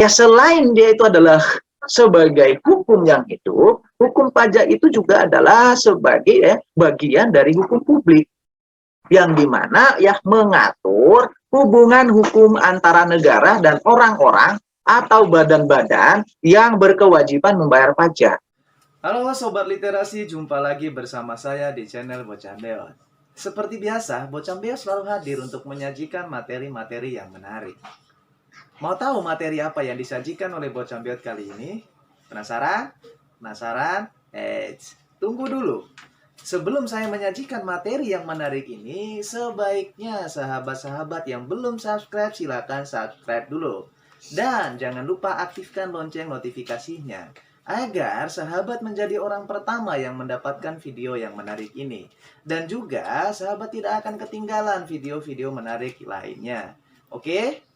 Ya selain dia itu adalah sebagai hukum yang hidup, hukum pajak itu juga adalah sebagai bagian dari hukum publik yang dimana ya mengatur hubungan hukum antara negara dan orang-orang atau badan-badan yang berkewajiban membayar pajak. Halo Sobat Literasi, jumpa lagi bersama saya di channel Bocambeot. Seperti biasa, Bocambeot selalu hadir untuk menyajikan materi-materi yang menarik. Mau tahu materi apa yang disajikan oleh Bocambeot kali ini? Penasaran? Penasaran? Tunggu dulu. Sebelum saya menyajikan materi yang menarik ini, sebaiknya sahabat-sahabat yang belum subscribe silakan subscribe dulu. Dan jangan lupa aktifkan lonceng notifikasinya agar sahabat menjadi orang pertama yang mendapatkan video yang menarik ini. Dan juga sahabat tidak akan ketinggalan video-video menarik lainnya. Oke?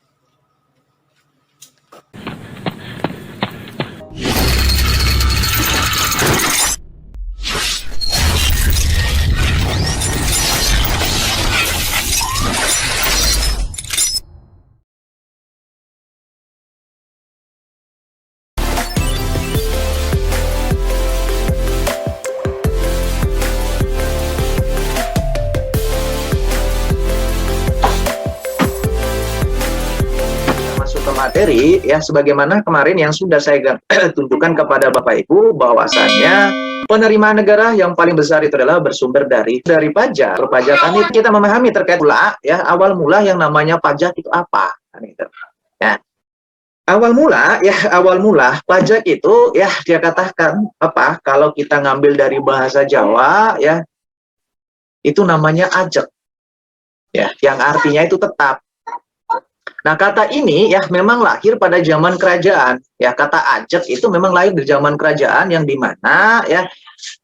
Materi ya sebagaimana kemarin yang sudah saya tunjukkan kepada Bapak Ibu bahwasannya penerimaan negara yang paling besar itu adalah bersumber dari pajak. Perpajakan itu kita memahami terkait pula ya awal mula yang namanya pajak itu apa. Ya. Awal mula pajak itu ya dia katakan apa kalau kita ngambil dari bahasa Jawa ya itu namanya ajek. Ya, yang artinya itu tetap. Nah, kata ini ya memang lahir pada zaman kerajaan. Ya, kata ajek itu memang lahir di zaman kerajaan yang dimana ya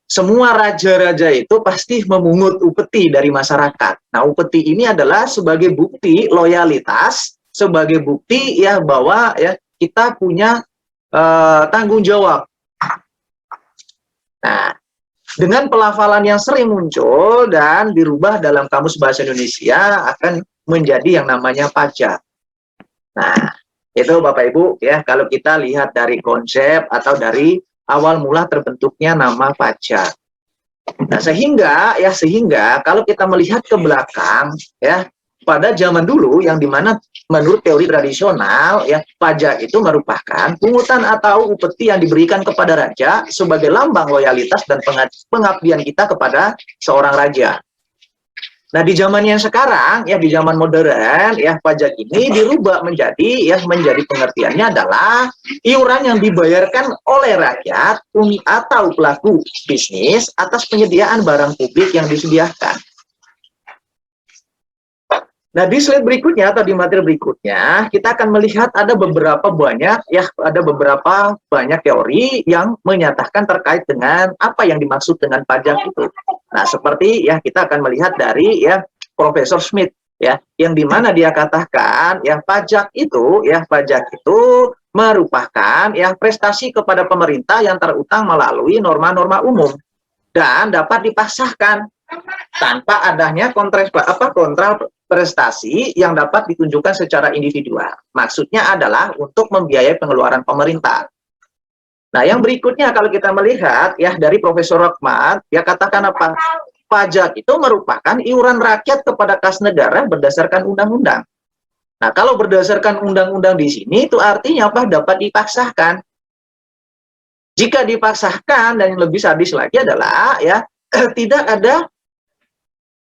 semua raja-raja itu pasti memungut upeti dari masyarakat. Nah, upeti ini adalah sebagai bukti loyalitas, sebagai bukti ya bahwa ya kita punya tanggung jawab. Nah, dengan pelafalan yang sering muncul dan dirubah dalam Kamus Bahasa Indonesia akan menjadi yang namanya pajak. Nah, itu Bapak Ibu ya kalau kita lihat dari konsep atau dari awal mula terbentuknya nama pajak. Nah, sehingga kalau kita melihat ke belakang ya pada zaman dulu yang dimana menurut teori tradisional ya pajak itu merupakan pungutan atau upeti yang diberikan kepada raja sebagai lambang loyalitas dan pengabdian kita kepada seorang raja. Nah, di zaman yang sekarang, ya di zaman modern, ya pajak ini dirubah menjadi pengertiannya adalah iuran yang dibayarkan oleh rakyat atau pelaku bisnis atas penyediaan barang publik yang disediakan. Nah, di slide berikutnya atau di materi berikutnya, kita akan melihat ada beberapa banyak teori yang menyatakan terkait dengan apa yang dimaksud dengan pajak itu. Nah, seperti ya kita akan melihat dari ya Profesor Smith ya, yang dimana dia katakan ya pajak itu merupakan ya prestasi kepada pemerintah yang terutang melalui norma-norma umum dan dapat dipasahkan tanpa adanya kontra prestasi yang dapat ditunjukkan secara individual. Maksudnya adalah untuk membiayai pengeluaran pemerintah. Nah, yang berikutnya kalau kita melihat ya dari Profesor Rahmat, dia katakan apa? Pajak itu merupakan iuran rakyat kepada kas negara berdasarkan undang-undang. Nah, kalau berdasarkan undang-undang di sini itu artinya apa? Dapat dipaksakan. Jika dipaksakan dan yang lebih sadis lagi adalah ya tidak ada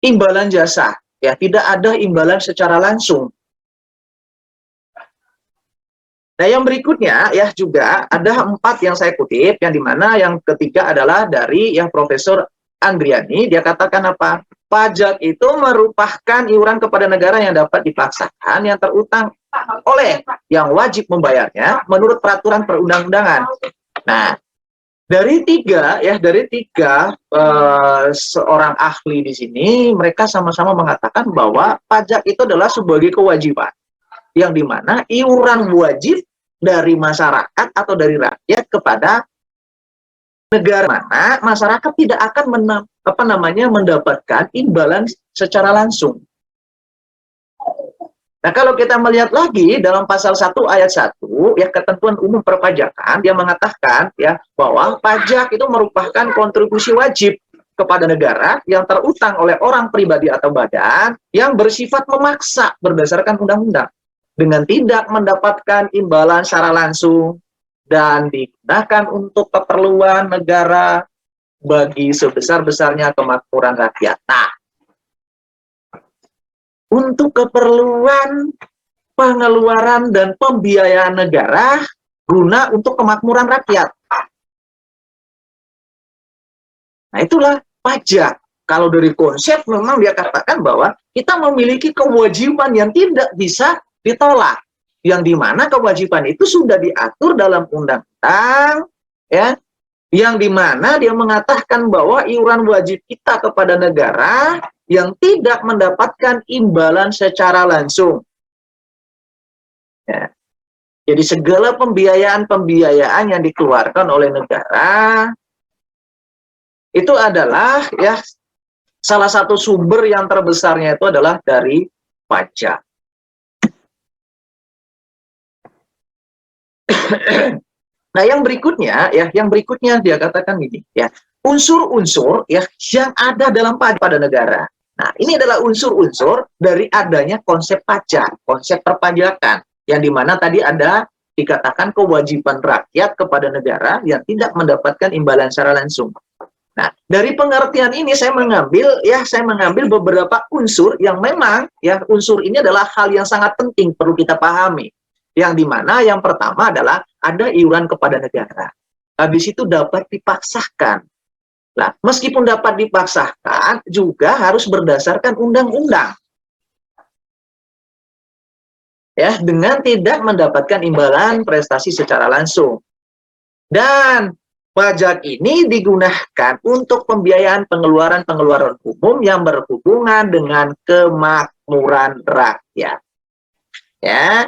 imbalan jasa. Ya, tidak ada imbalan secara langsung. Nah, yang berikutnya ya juga ada 4 yang saya kutip, yang dimana yang ketiga adalah dari yang Profesor Andriani, dia katakan apa? Pajak itu merupakan iuran kepada negara yang dapat dipaksakan yang terutang oleh yang wajib membayarnya menurut peraturan perundang-undangan. Nah, dari tiga seorang ahli di sini, mereka sama-sama mengatakan bahwa pajak itu adalah sebagai kewajiban, yang dimana iuran wajib dari masyarakat atau dari rakyat kepada negara, mana masyarakat tidak akan mendapatkan imbalan secara langsung. Nah, kalau kita melihat lagi dalam pasal 1 ayat 1, ya ketentuan umum perpajakan, dia mengatakan ya bahwa pajak itu merupakan kontribusi wajib kepada negara yang terutang oleh orang pribadi atau badan yang bersifat memaksa berdasarkan undang-undang dengan tidak mendapatkan imbalan secara langsung dan digunakan untuk keperluan negara bagi sebesar-besarnya kemakmuran rakyat. Nah, untuk keperluan pengeluaran dan pembiayaan negara guna untuk kemakmuran rakyat. Nah, itulah pajak. Kalau dari konsep memang dia katakan bahwa kita memiliki kewajiban yang tidak bisa ditolak. Yang dimana kewajiban itu sudah diatur dalam undang-undang, ya, yang dimana dia mengatakan bahwa iuran wajib kita kepada negara yang tidak mendapatkan imbalan secara langsung. Ya. Jadi segala pembiayaan yang dikeluarkan oleh negara itu adalah ya salah satu sumber yang terbesarnya itu adalah dari pajak. Nah, yang berikutnya dia katakan gini, ya, unsur-unsur ya yang ada dalam pajak pada negara. Nah, ini adalah unsur-unsur dari adanya konsep pajak, konsep perpajakan, yang dimana tadi ada dikatakan kewajiban rakyat kepada negara yang tidak mendapatkan imbalan secara langsung. Nah, dari pengertian ini saya mengambil beberapa unsur yang memang ya unsur ini adalah hal yang sangat penting perlu kita pahami. Yang dimana yang pertama adalah ada iuran kepada negara. Habis itu dapat dipaksakan. Nah, meskipun dapat dipaksakan juga harus berdasarkan undang-undang. Ya, dengan tidak mendapatkan imbalan prestasi secara langsung. Dan pajak ini digunakan untuk pembiayaan pengeluaran-pengeluaran umum yang berhubungan dengan kemakmuran rakyat. Ya.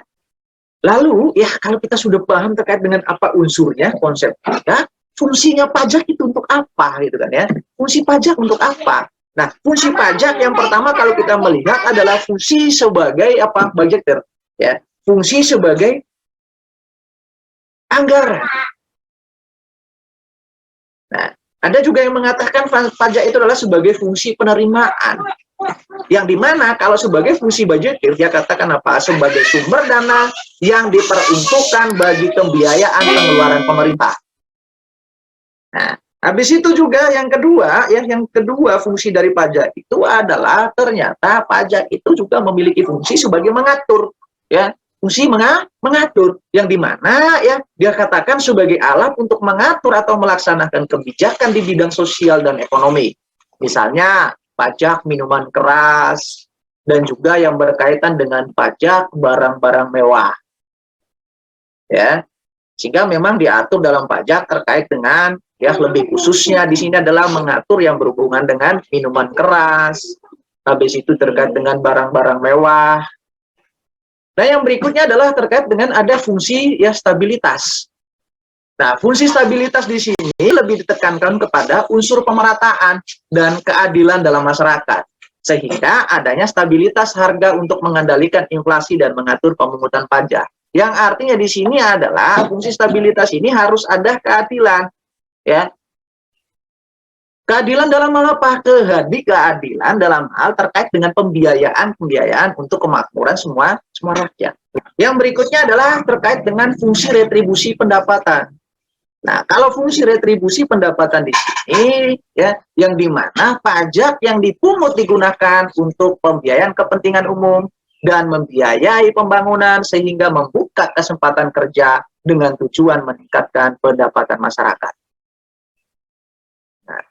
Lalu, ya kalau kita sudah paham terkait dengan apa unsurnya, konsep pajak, fungsinya pajak itu untuk apa, gitu kan ya? Fungsi pajak untuk apa? Nah, fungsi pajak yang pertama kalau kita melihat adalah fungsi sebagai apa? Budgeter, ya. Fungsi sebagai anggaran. Nah, ada juga yang mengatakan pajak itu adalah sebagai fungsi penerimaan. Yang dimana kalau sebagai fungsi budgetir, dia katakan apa? Sebagai sumber dana yang diperuntukkan bagi pembiayaan pengeluaran pemerintah. Nah, habis itu juga yang kedua fungsi dari pajak itu adalah ternyata pajak itu juga memiliki fungsi sebagai mengatur, ya. Fungsi mengatur yang dimana ya dia katakan sebagai alat untuk mengatur atau melaksanakan kebijakan di bidang sosial dan ekonomi. Misalnya pajak minuman keras dan juga yang berkaitan dengan pajak barang-barang mewah. Ya. Sehingga memang diatur dalam pajak terkait dengan ya lebih khususnya di sini adalah mengatur yang berhubungan dengan minuman keras. Habis itu terkait dengan barang-barang mewah. Nah, yang berikutnya adalah terkait dengan ada fungsi ya stabilitas. Nah, fungsi stabilitas di sini lebih ditekankan kepada unsur pemerataan dan keadilan dalam masyarakat. Sehingga adanya stabilitas harga untuk mengendalikan inflasi dan mengatur pemungutan pajak. Yang artinya di sini adalah fungsi stabilitas ini harus ada keadilan, ya. Keadilan dalam hal apa? Keadilan dalam hal terkait dengan pembiayaan untuk kemakmuran semua rakyat. Yang berikutnya adalah terkait dengan fungsi retribusi pendapatan. Nah, kalau fungsi retribusi pendapatan di sini, ya, yang dimana pajak yang dipungut digunakan untuk pembiayaan kepentingan umum dan membiayai pembangunan sehingga membuka kesempatan kerja dengan tujuan meningkatkan pendapatan masyarakat. Nah,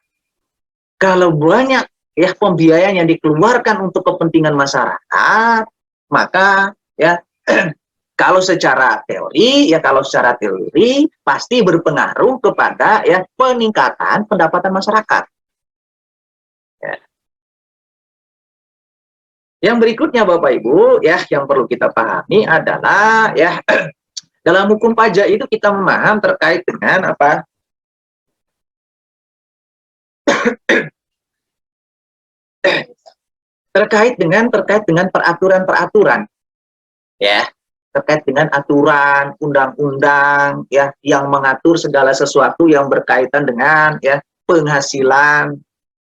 kalau banyak ya pembiayaan yang dikeluarkan untuk kepentingan masyarakat, maka ya kalau secara teori pasti berpengaruh kepada ya peningkatan pendapatan masyarakat. Ya. Yang berikutnya Bapak Ibu ya yang perlu kita pahami adalah ya dalam hukum pajak itu kita memaham terkait dengan apa? terkait dengan peraturan-peraturan ya, terkait dengan aturan, undang-undang, ya, yang mengatur segala sesuatu yang berkaitan dengan ya penghasilan,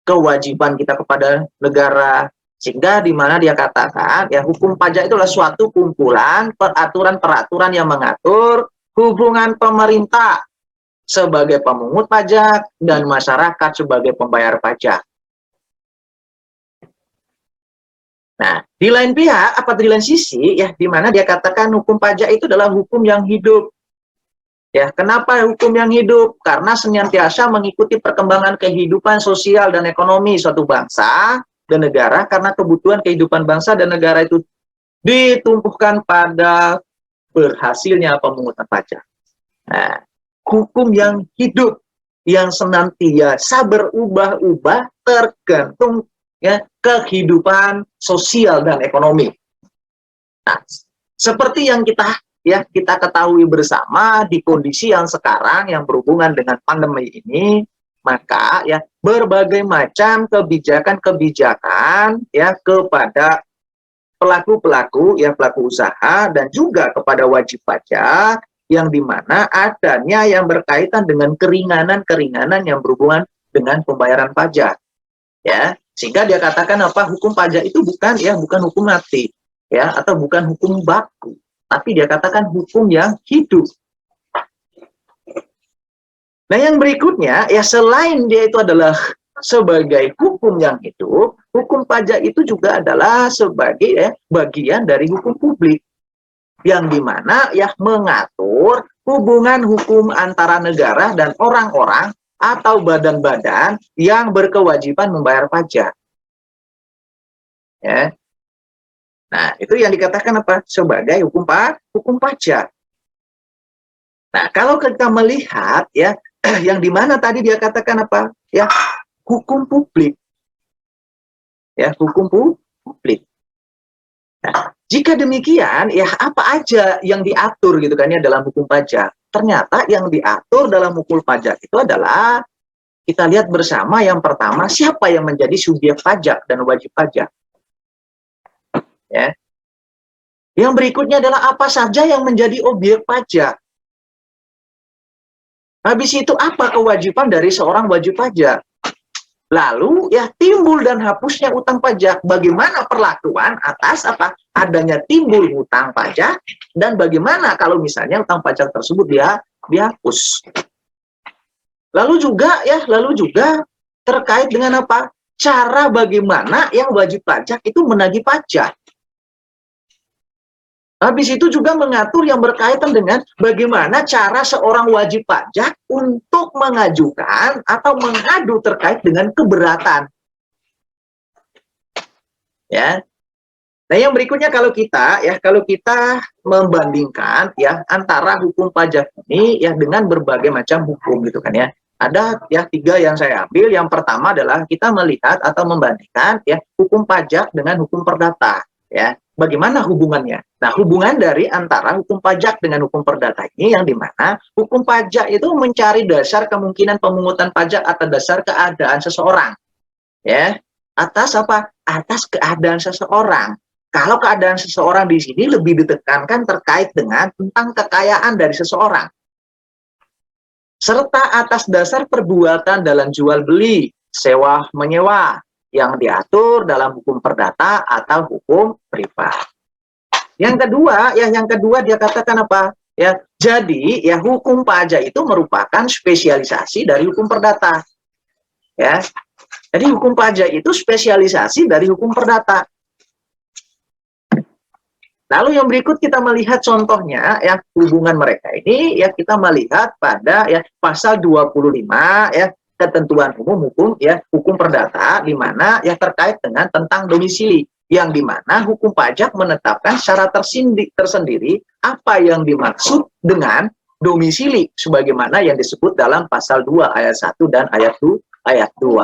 kewajiban kita kepada negara, sehingga di mana dia katakan ya hukum pajak itu adalah suatu kumpulan peraturan-peraturan yang mengatur hubungan pemerintah sebagai pemungut pajak dan masyarakat sebagai pembayar pajak. Nah, di lain pihak, di lain sisi, ya, di mana dia katakan hukum pajak itu adalah hukum yang hidup. Ya, kenapa hukum yang hidup? Karena senantiasa mengikuti perkembangan kehidupan sosial dan ekonomi suatu bangsa dan negara, karena kebutuhan kehidupan bangsa dan negara itu ditumpukan pada berhasilnya pemungutan pajak. Nah, hukum yang hidup, yang senantiasa berubah-ubah tergantung ya kehidupan sosial dan ekonomi. Nah, seperti yang kita ketahui bersama di kondisi yang sekarang yang berhubungan dengan pandemi ini, maka ya berbagai macam kebijakan-kebijakan ya kepada pelaku-pelaku ya pelaku usaha dan juga kepada wajib pajak yang dimana adanya yang berkaitan dengan keringanan-keringanan yang berhubungan dengan pembayaran pajak, ya, sehingga dia katakan hukum pajak itu bukan hukum mati, ya, atau bukan hukum baku, tapi dia katakan hukum yang hidup. Nah, yang berikutnya ya selain dia itu adalah sebagai hukum yang hidup, hukum pajak itu juga adalah sebagai bagian dari hukum publik yang dimana ya mengatur hubungan hukum antara negara dan orang-orang atau badan-badan yang berkewajiban membayar pajak. Ya. Nah, itu yang dikatakan sebagai hukum pajak. Nah, kalau kita melihat ya yang dimana tadi dia katakan ya hukum publik. Ya, hukum publik. Nah, jika demikian, ya apa aja yang diatur gitu kan ya dalam hukum pajak? Ternyata yang diatur dalam hukum pajak itu adalah kita lihat bersama yang pertama siapa yang menjadi subjek pajak dan wajib pajak. Ya. Yang berikutnya adalah apa saja yang menjadi objek pajak. Habis itu apa kewajiban dari seorang wajib pajak? Lalu ya timbul dan hapusnya utang pajak. Bagaimana perlakuan atas adanya timbul utang pajak dan bagaimana kalau misalnya utang pajak tersebut dihapus. Lalu juga terkait dengan cara bagaimana yang wajib pajak itu menagih pajak. Habis itu juga mengatur yang berkaitan dengan bagaimana cara seorang wajib pajak untuk mengajukan atau mengadu terkait dengan keberatan. Ya. Nah, yang berikutnya kalau kita membandingkan ya antara hukum pajak ini ya dengan berbagai macam hukum gitu kan ya. Ada ya 3 yang saya ambil. Yang pertama adalah kita melihat atau membandingkan ya hukum pajak dengan hukum perdata ya. Bagaimana hubungannya? Nah, hubungan dari antara hukum pajak dengan hukum perdata ini yang dimana hukum pajak itu mencari dasar kemungkinan pemungutan pajak atas dasar keadaan seseorang, ya, atas atas keadaan seseorang. Kalau keadaan seseorang di sini lebih ditekankan terkait dengan tentang kekayaan dari seseorang, serta atas dasar perbuatan dalam jual beli, sewa menyewa, yang diatur dalam hukum perdata atau hukum privat. Yang kedua dia katakan ya, jadi ya hukum pajak itu merupakan spesialisasi dari hukum perdata. Ya. Jadi hukum pajak itu spesialisasi dari hukum perdata. Lalu yang berikut kita melihat contohnya ya hubungan mereka ini ya kita melihat pada ya pasal 25 ya ketentuan umum hukum perdata di mana ya terkait dengan tentang domisili yang di mana hukum pajak menetapkan secara tersendiri apa yang dimaksud dengan domisili sebagaimana yang disebut dalam pasal 2 ayat 1 dan ayat 2.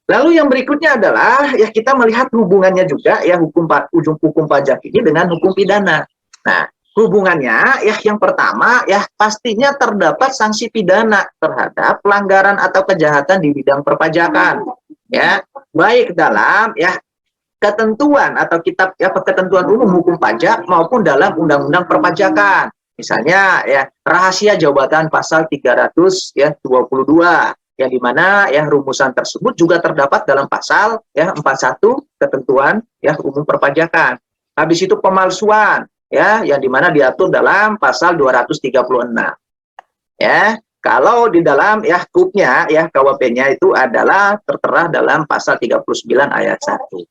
Lalu yang berikutnya adalah ya kita melihat hubungannya juga ya hukum pajak ini dengan hukum pidana. Nah, hubungannya ya yang pertama ya pastinya terdapat sanksi pidana terhadap pelanggaran atau kejahatan di bidang perpajakan ya baik dalam ya ketentuan atau kitab ya ketentuan umum hukum pajak maupun dalam undang-undang perpajakan. Misalnya ya rahasia jabatan pasal 300 ya 22 yang dimana ya rumusan tersebut juga terdapat dalam pasal ya 41 ketentuan ya umum perpajakan. Habis itu pemalsuan ya yang dimana diatur dalam pasal 236. Ya, kalau di dalam ya KUP-nya ya KWP-nya itu adalah tertera dalam pasal 39 ayat 1.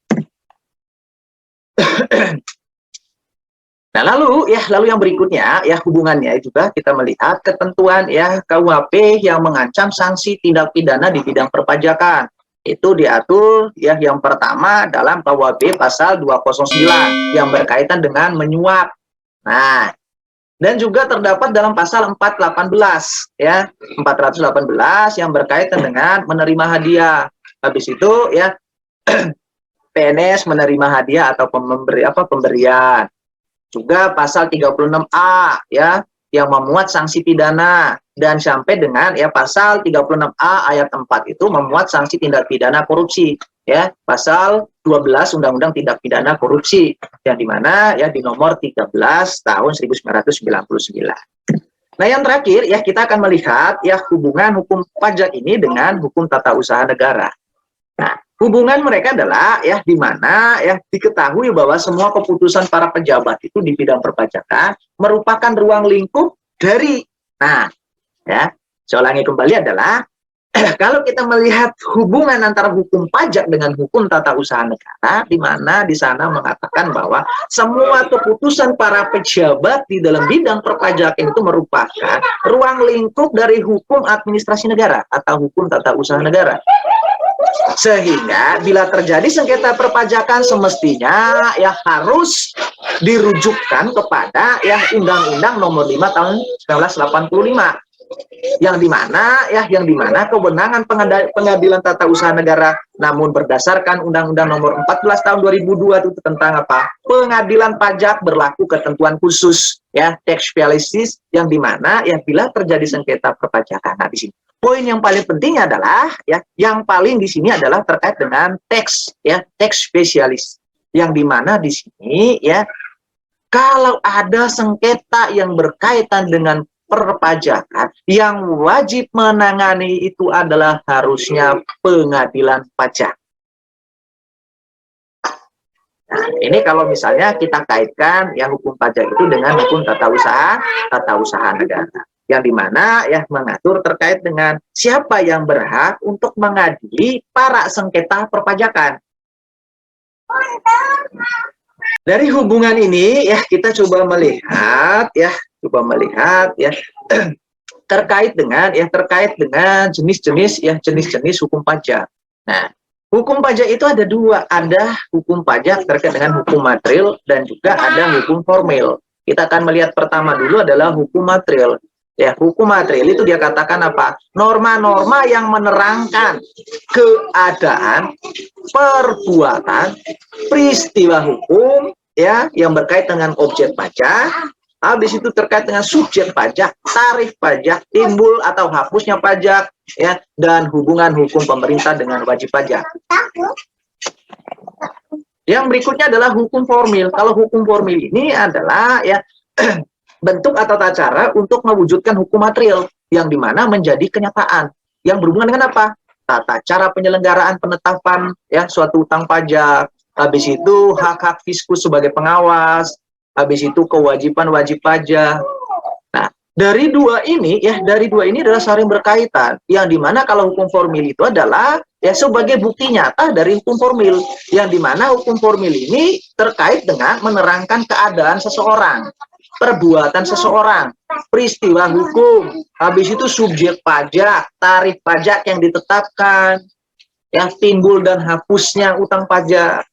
Nah, lalu yang berikutnya ya hubungannya juga kita melihat ketentuan ya KUHP yang mengancam sanksi tindak pidana di bidang perpajakan. Itu diatur ya yang pertama dalam KUHP pasal 209 yang berkaitan dengan menyuap. Nah, dan juga terdapat dalam pasal 418 ya 418 yang berkaitan dengan menerima hadiah. Habis itu ya PNS menerima hadiah atau pemberian. Juga pasal 36A ya yang memuat sanksi pidana dan sampai dengan ya pasal 36A ayat 4 itu memuat sanksi tindak pidana korupsi ya pasal 12 Undang-Undang Tindak Pidana Korupsi yang dimana ya di nomor 13 tahun 1999. Nah, yang terakhir ya kita akan melihat ya hubungan hukum pajak ini dengan hukum tata usaha negara. Nah, hubungan mereka adalah ya di mana ya diketahui bahwa semua keputusan para pejabat itu di bidang perpajakan merupakan ruang lingkup dari ya saya ulangi kembali adalah kalau kita melihat hubungan antara hukum pajak dengan hukum tata usaha negara di mana di sana mengatakan bahwa semua keputusan para pejabat di dalam bidang perpajakan itu merupakan ruang lingkup dari hukum administrasi negara atau hukum tata usaha negara. Sehingga bila terjadi sengketa perpajakan semestinya ya harus dirujukkan kepada ya Undang-Undang Nomor 5 Tahun 1985 yang dimana kewenangan pengadilan tata usaha negara namun berdasarkan Undang-Undang Nomor 14 Tahun 2002 itu tentang apa? Pengadilan pajak berlaku ketentuan khusus ya tax specialis yang dimana ya bila terjadi sengketa perpajakan. Nah, di sini poin yang paling penting adalah ya yang paling di sini adalah terkait dengan tax specialis yang dimana di sini ya kalau ada sengketa yang berkaitan dengan perpajakan yang wajib menangani itu adalah harusnya pengadilan pajak. Nah, ini kalau misalnya kita kaitkan ya hukum pajak itu dengan hukum tata usaha negara. Yang dimana ya mengatur terkait dengan siapa yang berhak untuk mengadili para sengketa perpajakan. Dari hubungan ini ya kita coba melihat ya terkait dengan jenis-jenis hukum pajak. Nah, hukum pajak itu ada dua, ada hukum pajak terkait dengan hukum material dan juga ada hukum formil. Kita akan melihat pertama dulu adalah hukum material. Ya, hukum material itu dia katakan apa? Norma-norma yang menerangkan keadaan, perbuatan, peristiwa hukum ya yang berkaitan dengan objek pajak. Habis itu terkait dengan subjek pajak, tarif pajak, timbul atau hapusnya pajak, ya, dan hubungan hukum pemerintah dengan wajib pajak. Yang berikutnya adalah hukum formil. Kalau hukum formil ini adalah ya bentuk atau tata cara untuk mewujudkan hukum material yang dimana menjadi kenyataan yang berhubungan dengan apa? Tata cara penyelenggaraan penetapan ya suatu utang pajak. Habis itu hak-hak fiskus sebagai pengawas. Habis itu kewajiban wajib pajak. Nah, dari dua ini adalah saling berkaitan. Yang dimana kalau hukum formil itu adalah ya sebagai bukti nyata dari hukum formil. Yang dimana hukum formil ini terkait dengan menerangkan keadaan seseorang, perbuatan seseorang, peristiwa hukum. Habis itu subjek pajak, tarif pajak yang ditetapkan, yang timbul dan hapusnya utang pajak.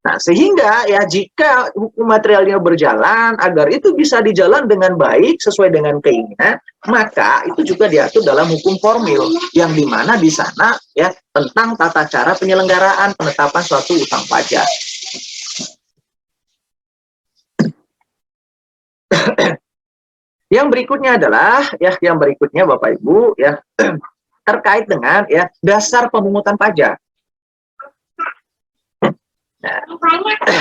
Nah, sehingga ya jika hukum materialnya berjalan agar itu bisa dijalan dengan baik sesuai dengan keinginan, maka itu juga diatur dalam hukum formil yang dimana di sana ya tentang tata cara penyelenggaraan penetapan suatu utang pajak. Yang berikutnya adalah Bapak Ibu terkait dengan dasar pemungutan pajak.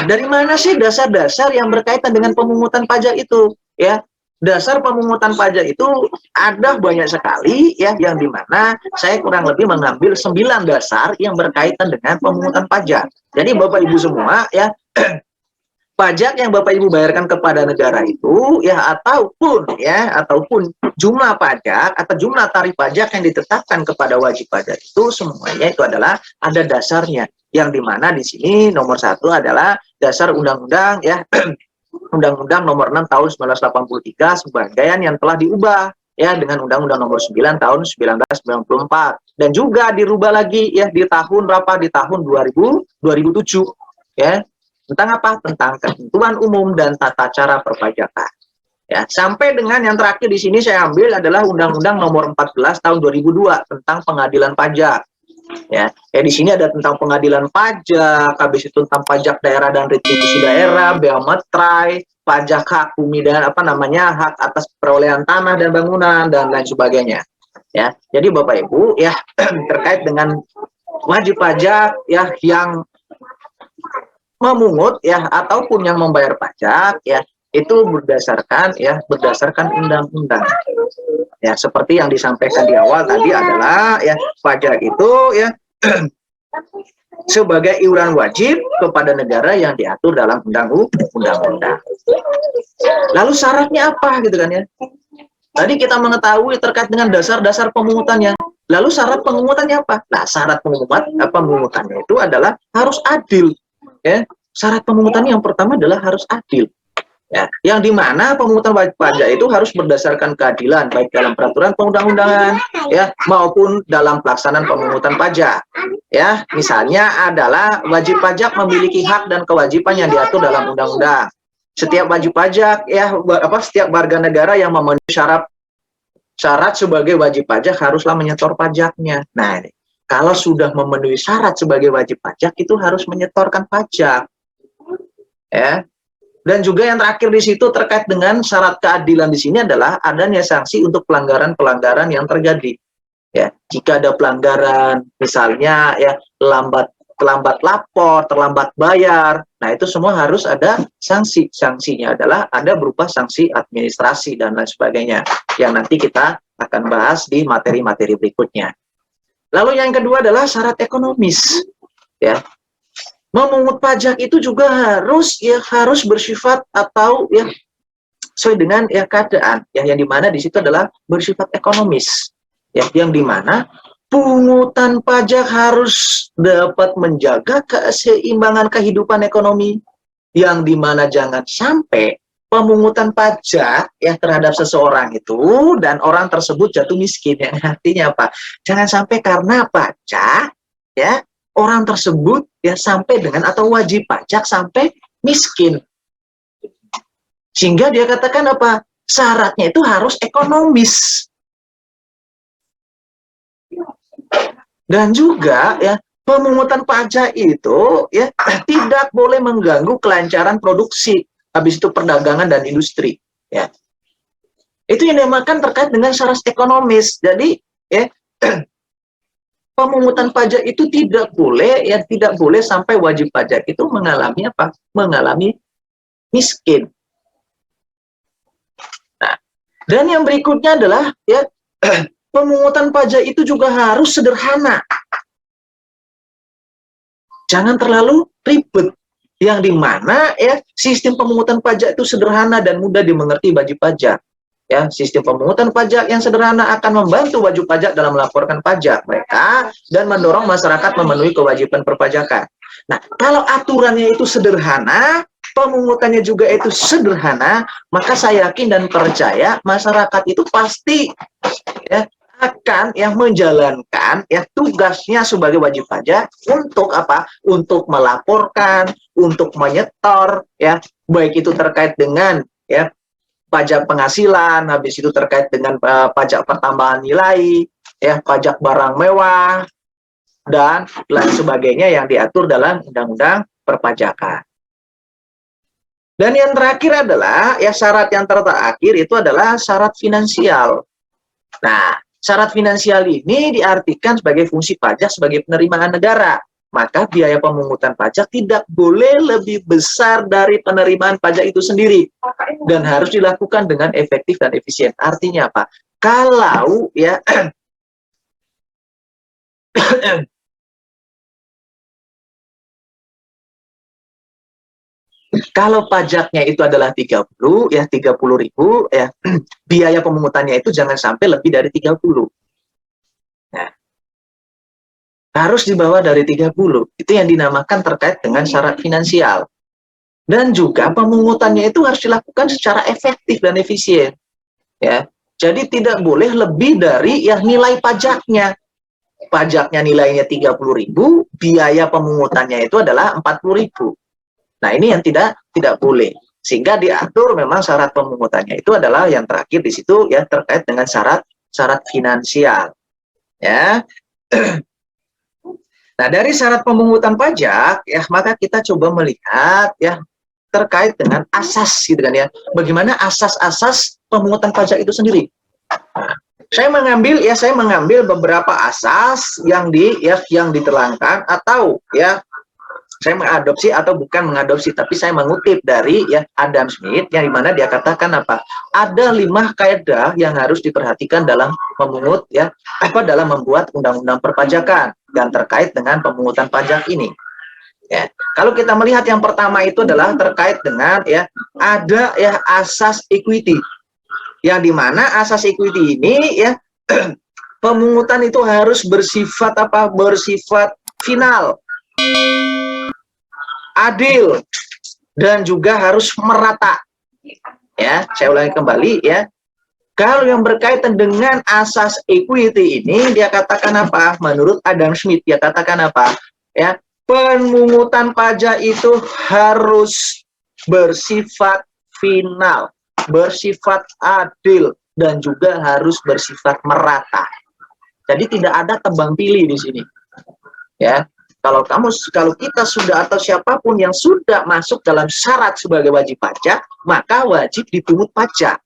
Dari mana sih dasar-dasar yang berkaitan dengan pemungutan pajak itu? Ya, dasar pemungutan pajak itu ada banyak sekali ya, yang dimana saya kurang lebih mengambil 9 dasar yang berkaitan dengan pemungutan pajak. Jadi Bapak Ibu semua ya, pajak yang Bapak Ibu bayarkan kepada negara itu ya, ataupun jumlah pajak atau jumlah tarif pajak yang ditetapkan kepada wajib pajak itu semuanya itu adalah ada dasarnya, yang dimana di sini nomor 1 adalah dasar undang-undang ya, Undang-Undang Nomor 6 Tahun 1983 sebagian yang telah diubah ya dengan Undang-Undang Nomor 9 Tahun 1994, dan juga dirubah lagi ya di tahun berapa, di tahun 2007 ya, tentang apa? Tentang ketentuan umum dan tata cara perpajakan. Ya, sampai dengan yang terakhir di sini saya ambil adalah Undang-Undang Nomor 14 Tahun 2002 tentang pengadilan pajak. Ya, di sini ada tentang pengadilan pajak, habis itu tentang pajak daerah dan retribusi daerah, bea materai, pajak hak bumi dan hak atas perolehan tanah dan bangunan dan lain sebagainya. Ya, jadi Bapak Ibu ya, terkait dengan wajib pajak ya yang memungut ya ataupun yang membayar pajak ya, itu berdasarkan undang-undang. Ya, seperti yang disampaikan di awal tadi adalah ya, pajak itu ya sebagai iuran wajib kepada negara yang diatur dalam undang-undang. Lalu syaratnya apa gitu kan ya? Tadi kita mengetahui terkait dengan dasar-dasar pemungutannya. Lalu syarat pemungutannya apa? Nah, syarat pemungutannya itu adalah harus adil. Ya, syarat pemungutannya yang pertama adalah harus adil. Ya, yang dimana pemungutan wajib pajak itu harus berdasarkan keadilan baik dalam peraturan perundang-undangan ya maupun dalam pelaksanaan pemungutan pajak. Ya, misalnya adalah wajib pajak memiliki hak dan kewajiban yang diatur dalam undang-undang. Setiap wajib pajak ya setiap warga negara yang memenuhi syarat sebagai wajib pajak haruslah menyetor pajaknya. Nah, ini, kalau sudah memenuhi syarat sebagai wajib pajak itu harus menyetorkan pajak. Ya. Dan juga yang terakhir di situ terkait dengan syarat keadilan di sini adalah adanya sanksi untuk pelanggaran-pelanggaran yang terjadi. Ya, jika ada pelanggaran, misalnya ya terlambat lapor, terlambat bayar, nah itu semua harus ada sanksi. Sanksinya adalah ada berupa sanksi administrasi dan lain sebagainya, yang nanti kita akan bahas di materi-materi berikutnya. Lalu yang kedua adalah syarat ekonomis. Ya, memungut pajak itu juga harus bersifat atau ya sesuai dengan ya keadaan ya, yang dimana di situ adalah bersifat ekonomis ya, yang dimana pungutan pajak harus dapat menjaga keseimbangan kehidupan ekonomi, yang dimana jangan sampai pemungutan pajak ya terhadap seseorang itu dan orang tersebut jatuh miskin. Yang artinya apa? Jangan sampai karena pajak ya orang tersebut ya sampai dengan atau wajib pajak sampai miskin. Sehingga dia katakan apa? Syaratnya itu harus ekonomis. Dan juga ya pemungutan pajak itu ya tidak boleh mengganggu kelancaran produksi, habis itu perdagangan dan industri ya. Itu yang dinamakan terkait dengan syarat ekonomis. Jadi ya pemungutan pajak itu tidak boleh sampai wajib pajak itu mengalami apa? Mengalami miskin. Nah, dan yang berikutnya adalah ya pemungutan pajak itu juga harus sederhana. Jangan terlalu ribet. Yang dimana ya sistem pemungutan pajak itu sederhana dan mudah dimengerti wajib pajak. Ya, sistem pemungutan pajak yang sederhana akan membantu wajib pajak dalam melaporkan pajak mereka dan mendorong masyarakat memenuhi kewajiban perpajakan. Nah, kalau aturannya itu sederhana, pemungutannya juga itu sederhana, maka saya yakin dan percaya masyarakat itu pasti ya akan yang menjalankan ya tugasnya sebagai wajib pajak untuk apa? Untuk melaporkan, untuk menyetor ya, baik itu terkait dengan ya pajak penghasilan, habis itu terkait dengan pajak pertambahan nilai, ya pajak barang mewah, dan lain sebagainya yang diatur dalam Undang-Undang Perpajakan. Dan yang terakhir adalah, ya syarat yang terakhir itu adalah syarat finansial. Nah, syarat finansial ini diartikan sebagai fungsi pajak sebagai penerimaan negara. maka biaya pemungutan pajak tidak boleh lebih besar dari penerimaan pajak itu sendiri dan harus dilakukan dengan efektif dan efisien. Artinya apa? Kalau ya kalau pajaknya itu adalah 30.000 ya, biaya pemungutannya itu jangan sampai lebih dari 30. Nah, harus di bawah dari 30. Itu yang dinamakan terkait dengan syarat finansial. Dan juga pemungutannya itu harus dilakukan secara efektif dan efisien. Ya. Jadi tidak boleh lebih dari ya nilai pajaknya. Pajaknya nilainya 30.000, biaya pemungutannya itu adalah 40.000. Nah, ini yang tidak boleh. Sehingga diatur memang syarat pemungutannya itu adalah yang terakhir di situ ya terkait dengan syarat finansial. Ya. Nah, dari syarat pemungutan pajak ya maka kita coba melihat ya terkait dengan asas gitu kan ya. Bagaimana asas-asas pemungutan pajak itu sendiri. Nah, saya mengambil beberapa asas yang diterangkan atau ya saya mengadopsi atau bukan mengadopsi, tapi saya mengutip dari ya Adam Smith yang dimana dia katakan apa? Ada 5 kaidah yang harus diperhatikan dalam memungut ya dalam membuat undang-undang perpajakan dan terkait dengan pemungutan pajak ini. Ya, kalau kita melihat yang pertama itu adalah terkait dengan ya ada ya asas equity, yang dimana asas equity ini ya pemungutan itu harus bersifat apa? Bersifat final, adil, dan juga harus merata. Ya, saya ulangi kembali ya. Kalau yang berkaitan dengan asas equity ini, dia katakan apa? Menurut Adam Smith, dia katakan apa? Ya, pemungutan pajak itu harus bersifat final, bersifat adil, dan juga harus bersifat merata. Jadi tidak ada tebang pilih di sini. Ya, kalau kita sudah atau siapapun yang sudah masuk dalam syarat sebagai wajib pajak, maka wajib dipungut pajak.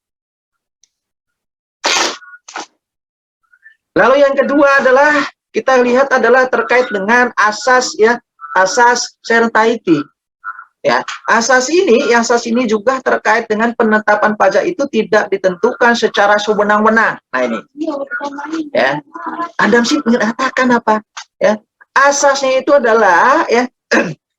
Lalu yang kedua adalah kita lihat adalah terkait dengan asas ya, asas certainty. Ya, asas ini juga terkait dengan penetapan pajak itu tidak ditentukan secara sewenang-wenang. Nah ini, ya, Adam Smith mengatakan apa? Ya, asasnya itu adalah ya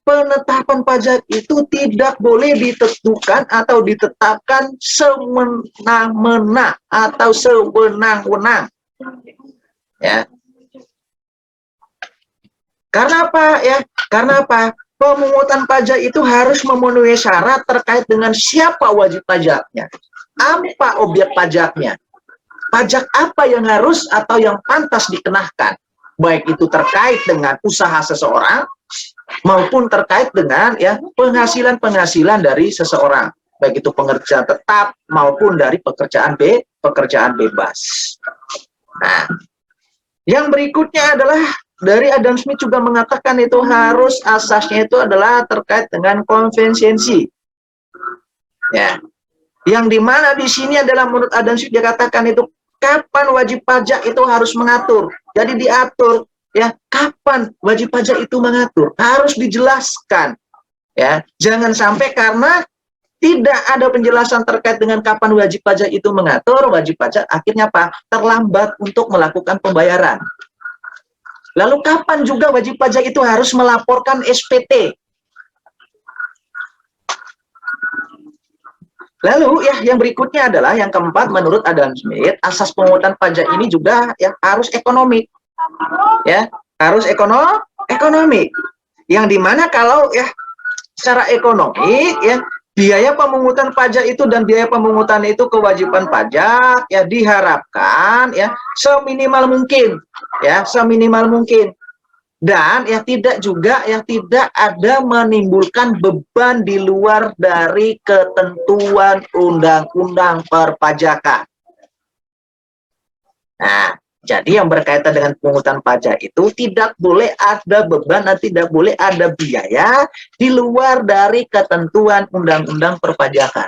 penetapan pajak itu tidak boleh ditentukan atau ditetapkan semena-mena atau sewenang-wenang. Ya. Karena apa ya? Karena apa? Pemungutan pajak itu harus memenuhi syarat terkait dengan siapa wajib pajaknya, apa objek pajaknya, pajak apa yang harus atau yang pantas dikenakan, baik itu terkait dengan usaha seseorang maupun terkait dengan ya penghasilan dari seseorang, baik itu pekerjaan tetap maupun dari pekerjaan bebas. Nah, yang berikutnya adalah dari Adam Smith juga mengatakan itu harus asasnya itu adalah terkait dengan konvensensi. Ya. Yang dimana di sini adalah menurut Adam Smith dia katakan itu kapan wajib pajak itu harus mengatur. Jadi diatur ya kapan wajib pajak itu mengatur, harus dijelaskan. Ya, jangan sampai karena tidak ada penjelasan terkait dengan kapan wajib pajak itu mengatur, wajib pajak akhirnya apa? Terlambat untuk melakukan pembayaran. Lalu kapan juga wajib pajak itu harus melaporkan SPT? Lalu ya yang berikutnya adalah yang keempat menurut Adam Smith, asas pemungutan pajak ini juga ya harus ekonomi. Ya, harus ekonomi. Yang dimana kalau ya secara ekonomi ya biaya pemungutan pajak itu dan biaya pemungutan itu kewajiban pajak ya diharapkan ya seminimal mungkin dan ya tidak ada menimbulkan beban di luar dari ketentuan undang-undang perpajakan. Nah, jadi yang berkaitan dengan pemungutan pajak itu tidak boleh ada beban dan tidak boleh ada biaya di luar dari ketentuan undang-undang perpajakan.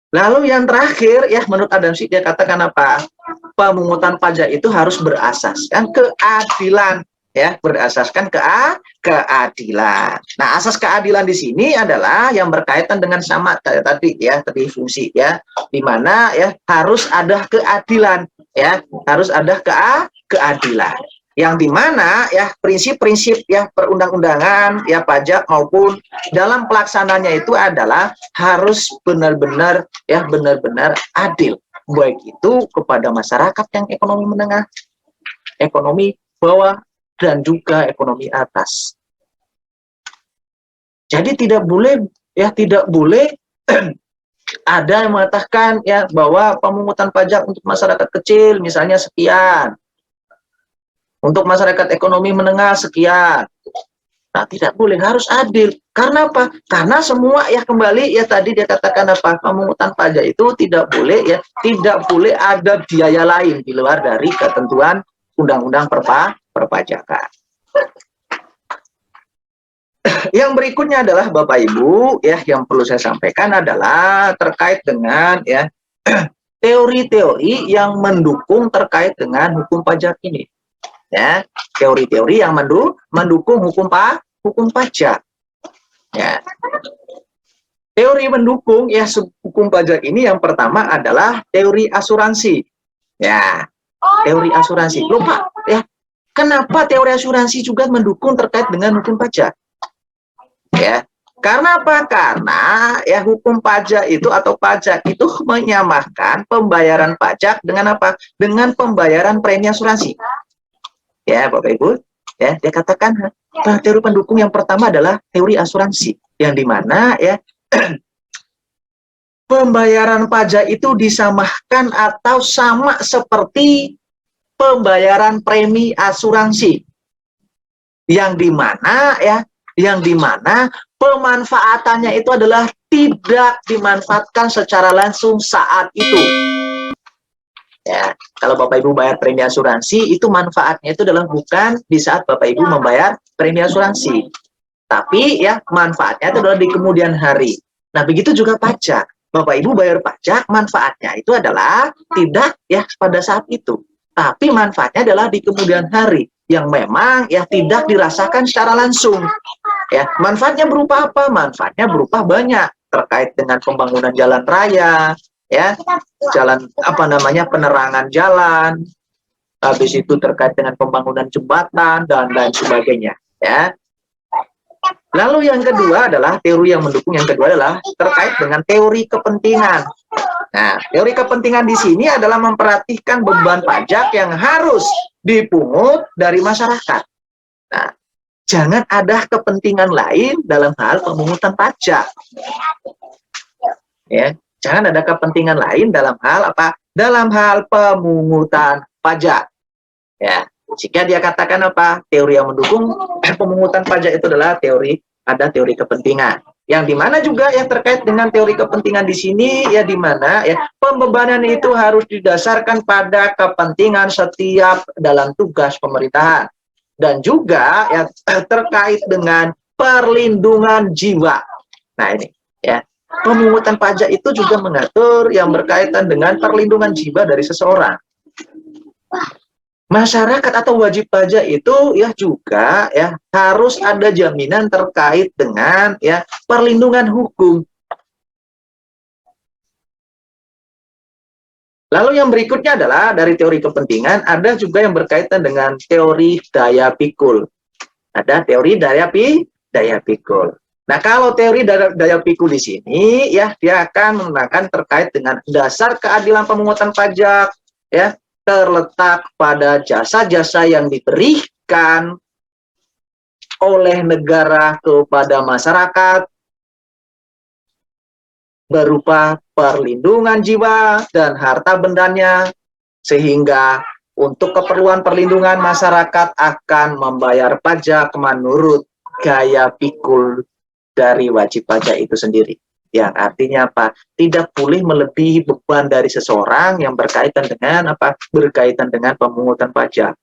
Lalu yang terakhir ya menurut Adam Smith dia katakan apa? Pemungutan pajak itu harus berasaskan keadilan ya, berdasarkan keadilan. Nah, asas keadilan di sini adalah yang berkaitan dengan sama tadi ya, tadi fungsi ya, di mana ya harus ada keadilan ya, harus ada keadilan. Yang dimana ya prinsip-prinsip ya perundang-undangan ya pajak maupun dalam pelaksananya itu adalah harus benar-benar ya benar-benar adil, baik itu kepada masyarakat yang ekonomi menengah, ekonomi bawah, dan juga ekonomi atas. Jadi tidak boleh ya tidak boleh ada yang mengatakan ya bahwa pemungutan pajak untuk masyarakat kecil misalnya sekian, untuk masyarakat ekonomi menengah sekian. Nah, tidak boleh, harus adil. Karena apa? Karena semua ya kembali ya tadi dia katakan apa? Pemungutan pajak itu tidak boleh ya, tidak boleh ada biaya lain di luar dari ketentuan undang-undang perpajakan. Yang berikutnya adalah Bapak Ibu ya yang perlu saya sampaikan adalah terkait dengan ya teori-teori yang mendukung terkait dengan hukum pajak ini. Ya, teori-teori yang mendukung hukum pajak. Ya. Teori mendukung ya hukum pajak ini yang pertama adalah teori asuransi. Ya, teori asuransi. Lupa ya. Kenapa teori asuransi juga mendukung terkait dengan hukum pajak? Ya. Karena apa? Karena ya hukum pajak itu atau pajak itu menyamakan pembayaran pajak dengan apa? Dengan pembayaran premi asuransi. Ya, Bapak Ibu, ya, dia katakan teori pendukung yang pertama adalah teori asuransi, yang dimana ya pembayaran pajak itu disamakan atau sama seperti pembayaran premi asuransi, yang dimana pemanfaatannya itu adalah tidak dimanfaatkan secara langsung saat itu. Ya, kalau Bapak Ibu bayar premi asuransi, itu manfaatnya itu adalah bukan di saat Bapak Ibu membayar premi asuransi, tapi ya manfaatnya itu adalah di kemudian hari. Nah, begitu juga pajak. Bapak Ibu bayar pajak, manfaatnya itu adalah tidak ya pada saat itu, tapi manfaatnya adalah di kemudian hari yang memang ya tidak dirasakan secara langsung. Ya, manfaatnya berupa apa? Manfaatnya berupa banyak, terkait dengan pembangunan jalan raya, ya, jalan apa namanya penerangan jalan, habis itu terkait dengan pembangunan jembatan dan lain sebagainya. Ya. Lalu yang kedua adalah teori yang mendukung yang kedua adalah terkait dengan teori kepentingan. Nah, teori kepentingan di sini adalah memperhatikan beban pajak yang harus dipungut dari masyarakat. Nah, jangan ada kepentingan lain dalam hal pemungutan pajak. Ya, jangan ada kepentingan lain dalam hal apa? Dalam hal pemungutan pajak. Ya, jika dia katakan apa? Teori yang mendukung pemungutan pajak itu adalah ada teori kepentingan. Yang dimana juga yang terkait dengan teori kepentingan di sini ya dimana ya pembebanan itu harus didasarkan pada kepentingan setiap dalam tugas pemerintahan dan juga ya terkait dengan perlindungan jiwa. Nah ini ya pemungutan pajak itu juga mengatur yang berkaitan dengan perlindungan jiwa dari seseorang. Masyarakat atau wajib pajak itu ya juga ya harus ada jaminan terkait dengan ya perlindungan hukum. Lalu yang berikutnya adalah dari teori kepentingan ada juga yang berkaitan dengan teori daya pikul. Ada teori daya pikul. Nah, kalau teori daya pikul di sini ya dia akan menggunakan terkait dengan dasar keadilan pemungutan pajak ya terletak pada jasa-jasa yang diberikan oleh negara kepada masyarakat berupa perlindungan jiwa dan harta bendanya, sehingga untuk keperluan perlindungan masyarakat akan membayar pajak menurut gaya pikul dari wajib pajak itu sendiri. Yang artinya apa? Tidak boleh melebihi beban dari seseorang yang berkaitan dengan apa? Berkaitan dengan pemungutan pajak.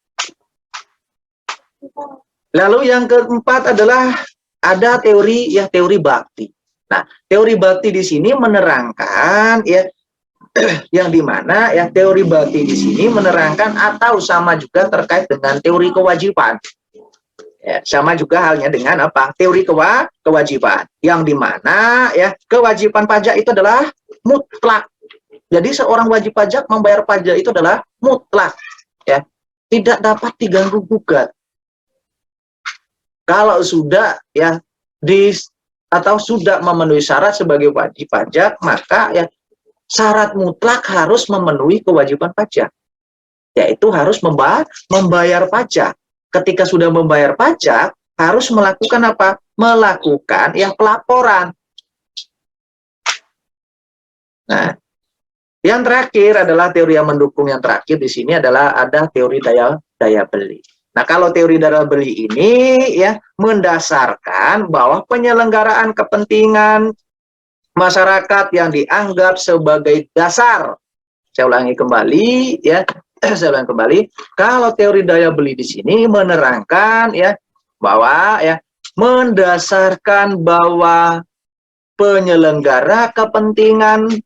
Lalu yang keempat adalah ada teori bakti. Nah, teori Bakti di sini menerangkan ya yang dimana ya teori Bakti di sini menerangkan atau sama juga terkait dengan teori kewajiban. Ya, sama juga halnya dengan apa? Teori kewajiban yang dimana ya kewajiban pajak itu adalah mutlak. Jadi seorang wajib pajak membayar pajak itu adalah mutlak, ya, tidak dapat diganggu gugat. Kalau sudah ya atau sudah memenuhi syarat sebagai wajib pajak, maka ya syarat mutlak harus memenuhi kewajiban pajak, yaitu harus membayar pajak. Ketika sudah membayar pajak, harus melakukan apa? Melakukan yang pelaporan. Nah, yang terakhir adalah teori yang mendukung yang terakhir di sini adalah ada teori daya beli. Nah, kalau teori daya beli ini ya mendasarkan bahwa penyelenggaraan kepentingan masyarakat yang dianggap sebagai dasar. Saya ulangi kembali ya. Saya ulangi kembali. Kalau teori daya beli di sini menerangkan ya bahwa ya mendasarkan bahwa penyelenggara kepentingan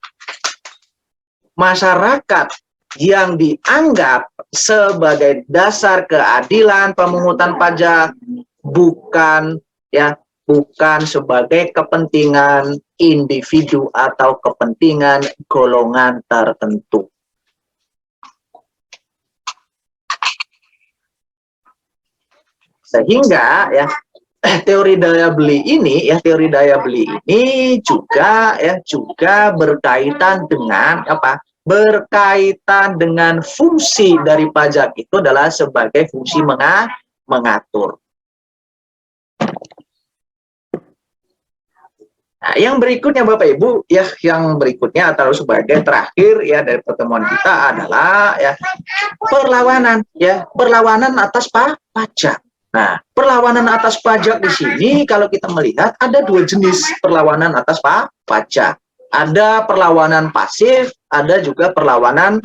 masyarakat yang dianggap sebagai dasar keadilan pemungutan pajak bukan sebagai kepentingan individu atau kepentingan golongan tertentu. Sehingga ya teori daya beli ini juga berkaitan dengan apa? Berkaitan dengan fungsi dari pajak itu adalah sebagai fungsi mengatur. Nah, yang berikutnya Bapak Ibu, ya yang berikutnya atau sebagai terakhir ya dari pertemuan kita adalah ya perlawanan atas pajak. Nah, perlawanan atas pajak di sini kalau kita melihat ada dua jenis perlawanan atas pajak. Ada perlawanan pasif, ada juga perlawanan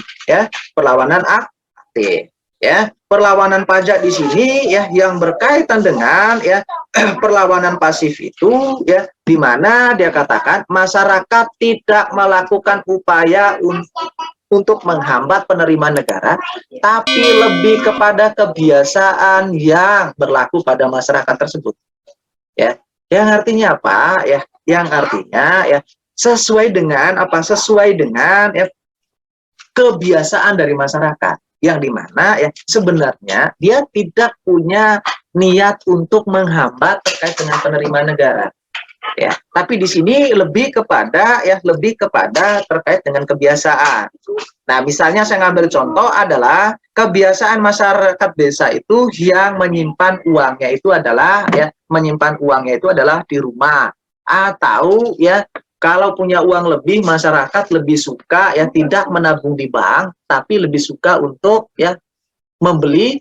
aktif. Ya, perlawanan pajak di sini ya yang berkaitan dengan ya perlawanan pasif itu ya di mana dia katakan masyarakat tidak melakukan upaya untuk menghambat penerimaan negara, tapi lebih kepada kebiasaan yang berlaku pada masyarakat tersebut. Ya, yang artinya apa? Ya, yang artinya ya sesuai dengan apa? Sesuai dengan ya kebiasaan dari masyarakat. Yang dimana ya sebenarnya dia tidak punya niat untuk menghambat terkait dengan penerimaan negara. Ya, tapi di sini lebih kepada terkait dengan kebiasaan. Nah, misalnya saya ngambil contoh adalah kebiasaan masyarakat desa itu yang menyimpan uangnya itu adalah di rumah, atau ya kalau punya uang lebih masyarakat lebih suka ya tidak menabung di bank, tapi lebih suka untuk ya membeli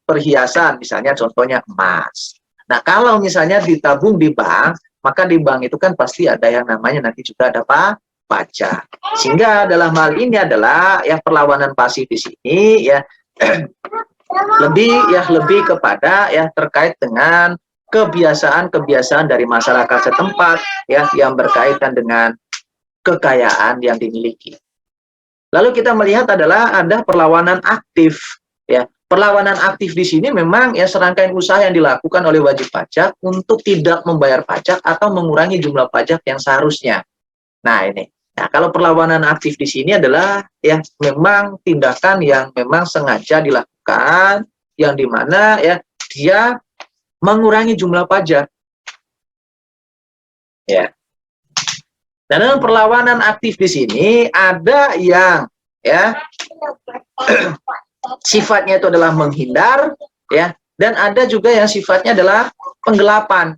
perhiasan, misalnya contohnya emas. Nah, kalau misalnya ditabung di bank, maka di bank itu kan pasti ada yang namanya nanti juga ada pajak. Sehingga dalam hal ini adalah yang perlawanan pasif di sini ya lebih kepada ya terkait dengan kebiasaan dari masyarakat setempat ya yang berkaitan dengan kekayaan yang dimiliki. Lalu kita melihat adalah ada perlawanan aktif ya. Perlawanan aktif di sini memang ya serangkaian usaha yang dilakukan oleh wajib pajak untuk tidak membayar pajak atau mengurangi jumlah pajak yang seharusnya. Nah, ini. Nah, kalau perlawanan aktif di sini adalah ya memang tindakan yang memang sengaja dilakukan yang dimana ya dia mengurangi jumlah pajak. Ya. Dan dalam perlawanan aktif di sini ada yang ya sifatnya itu adalah menghindar ya, dan ada juga yang sifatnya adalah penggelapan.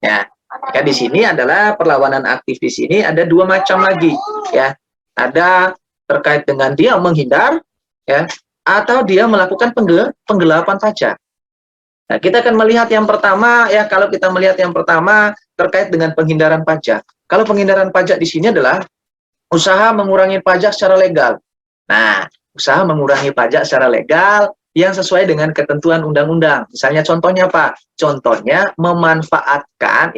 Ya. Ya di sini adalah perlawanan aktif di sini ada dua macam lagi ya. Ada terkait dengan dia menghindar ya atau dia melakukan penggelapan pajak. Nah, kita akan melihat yang pertama ya, kalau kita melihat yang pertama terkait dengan penghindaran pajak. Kalau penghindaran pajak di sini adalah usaha mengurangi pajak secara legal. Nah, usaha mengurangi pajak secara legal yang sesuai dengan ketentuan undang-undang. Misalnya contohnya apa? Contohnya memanfaatkan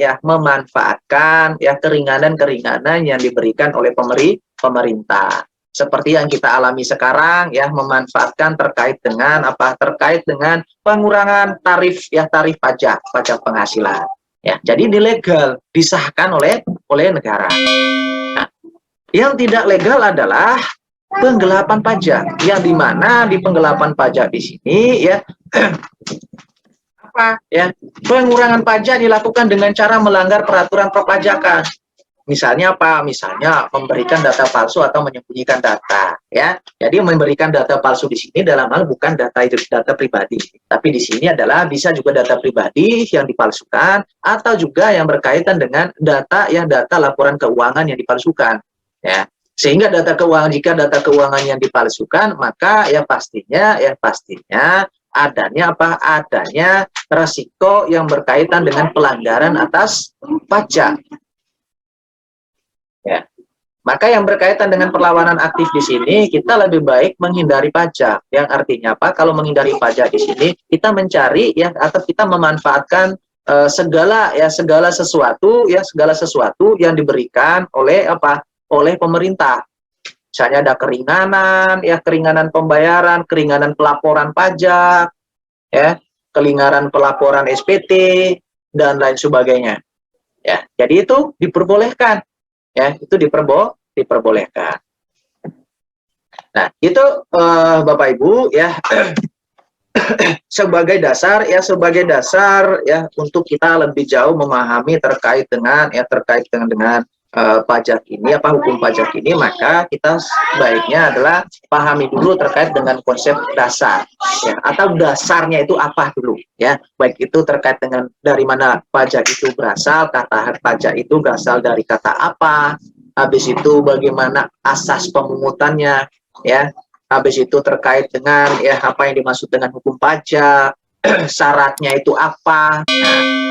keringanan-keringanan yang diberikan oleh pemerintah. Seperti yang kita alami sekarang ya, memanfaatkan terkait dengan apa? Terkait dengan pengurangan tarif pajak penghasilan. Ya, jadi ini legal, disahkan oleh negara. Nah, yang tidak legal adalah penggelapan pajak, yang dimana di penggelapan pajak di sini ya apa ya, pengurangan pajak dilakukan dengan cara melanggar peraturan perpajakan. Misalnya apa? Misalnya memberikan data palsu atau menyembunyikan data, ya. Jadi memberikan data palsu di sini dalam hal bukan data pribadi, tapi di sini adalah bisa juga data pribadi yang dipalsukan atau juga yang berkaitan dengan data laporan keuangan yang dipalsukan, ya. Sehingga jika data keuangan yang dipalsukan, maka pastinya adanya resiko yang berkaitan dengan pelanggaran atas pajak. Ya. Maka yang berkaitan dengan perlawanan aktif di sini, kita lebih baik menghindari pajak. Yang artinya apa? Kalau menghindari pajak di sini, kita mencari atau kita memanfaatkan segala sesuatu yang diberikan oleh pemerintah. Misalnya ada keringanan pembayaran, keringanan pelaporan pajak, ya, keringanan pelaporan SPT dan lain sebagainya. Ya, jadi itu diperbolehkan. Ya, itu diperbolehkan. Nah, itu Bapak Ibu ya sebagai dasar untuk kita lebih jauh memahami terkait dengan pajak ini, hukum pajak ini, maka kita sebaiknya adalah pahami dulu terkait dengan konsep dasar, ya, atau dasarnya itu apa dulu, ya, baik itu terkait dengan dari mana pajak itu berasal, kata pajak itu berasal dari kata apa, habis itu bagaimana asas pemungutannya, ya, habis itu terkait dengan apa yang dimaksud dengan hukum pajak, syaratnya itu apa. Nah,